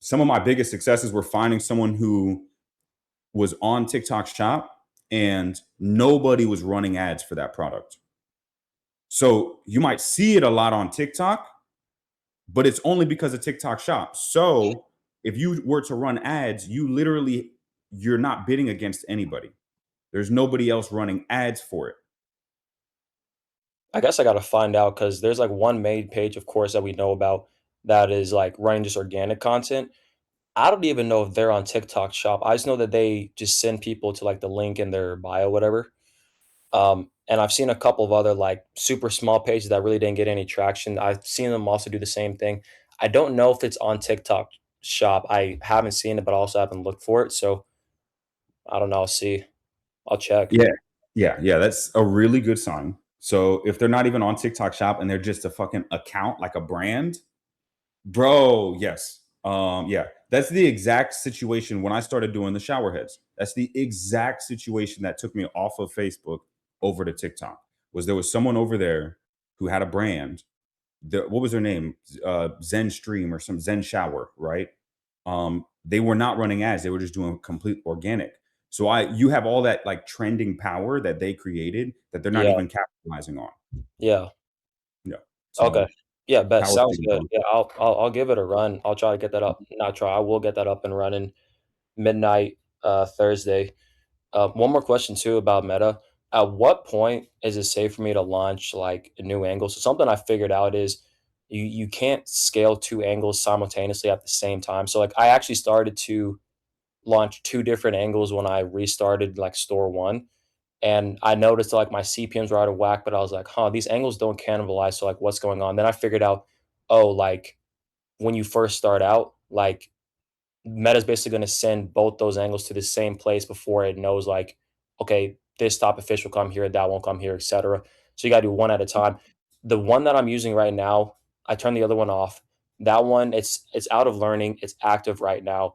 some of my biggest successes were finding someone who was on TikTok Shop and nobody was running ads for that product. So you might see it a lot on TikTok, but it's only because of TikTok Shop. So if you were to run ads, you're not bidding against anybody. There's nobody else running ads for it. I guess I gotta find out because there's like one main page, of course, that we know about that is like running just organic content. I don't even know if they're on TikTok Shop. I just know that they just send people to like the link in their bio, whatever. And I've seen a couple of other like super small pages that really didn't get any traction. I've seen them also do the same thing. I don't know if it's on TikTok Shop. I haven't seen it, but I also haven't looked for it. So I don't know. I'll see. I'll check. Yeah. Yeah. That's a really good sign. So if they're not even on TikTok Shop and they're just a fucking account, like a brand, bro, yes. Yeah. That's the exact situation when I started doing the shower heads. That's the exact situation that took me off of Facebook over to TikTok. Was there was someone over there who had a brand. What was their name? Zen Stream or some Zen Shower, right? They were not running ads; they were just doing complete organic. So you have all that like trending power that they created that they're not Yeah. even capitalizing on. Yeah. Yeah. Okay. So Yeah, bet. power to Sounds you, good. bro. Yeah, I'll give it a run. I'll try to get that up. Not try. I will get that up and running midnight Thursday. One more question too about Meta. At what point is it safe for me to launch like a new angle? So something I figured out is you can't scale two angles simultaneously at the same time. So like I actually started to launch two different angles when I restarted like store one. And I noticed like my CPMs were out of whack, but I was like, huh, these angles don't cannibalize. So like what's going on? Then I figured out, oh, like when you first start out, like Meta's basically going to send both those angles to the same place before it knows like, okay, this top fish will come here, that won't come here, etc. So you got to do one at a time. The one that I'm using right now, I turned the other one off. That one, it's out of learning. It's active right now.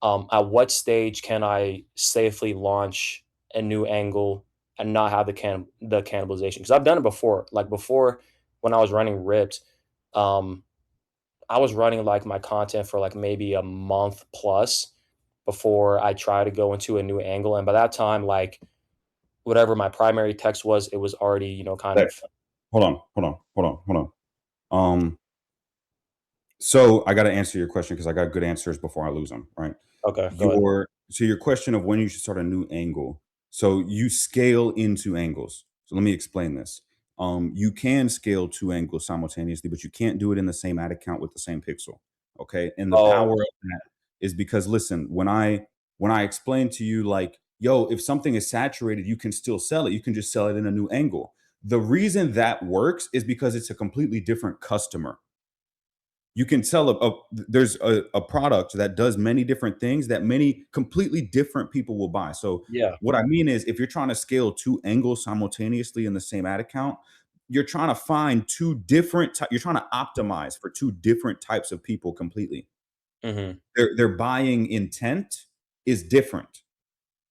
At what stage can I safely launch a new angle and not have the cannibalization? Because I've done it before. Like before, when I was running Ripped, um, I was running like my content for like maybe a month plus before I try to go into a new angle. And by that time, like whatever my primary text was, it was already, kind That, of hold on. Um, so I got to answer your question because I got good answers before I lose them. Right. okay. Go ahead. Your question of when you should start a new angle. So you scale into angles. So let me explain this. You can scale two angles simultaneously, but you can't do it in the same ad account with the same pixel. Okay. And the Oh, power of that is because listen, when I explain to you like, yo, if something is saturated, you can still sell it. You can just sell it in a new angle. The reason that works is because it's a completely different customer. You can tell there's a product that does many different things that many completely different people will buy. So yeah. what I mean is if you're trying to scale two angles simultaneously in the same ad account, you're trying to find you're trying to optimize for two different types of people completely. Hmm. Their buying intent is different.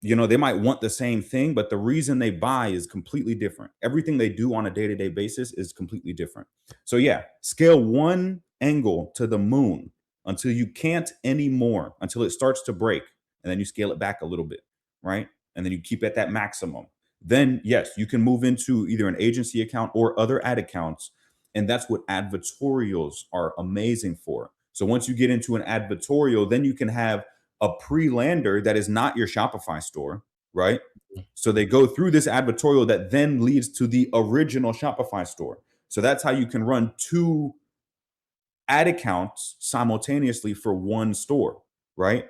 They might want the same thing, but the reason they buy is completely different. Everything they do on a day-to-day basis is completely different. So yeah, scale one angle to the moon until you can't anymore, until it starts to break, and then you scale it back a little bit, right? And then you keep at that maximum. Then yes, you can move into either an agency account or other ad accounts, and that's what advertorials are amazing for. So once you get into an advertorial, then you can have a pre-lander that is not your Shopify store, right? So they go through this advertorial that then leads to the original Shopify store. So that's how you can run two ad accounts simultaneously for one store, right?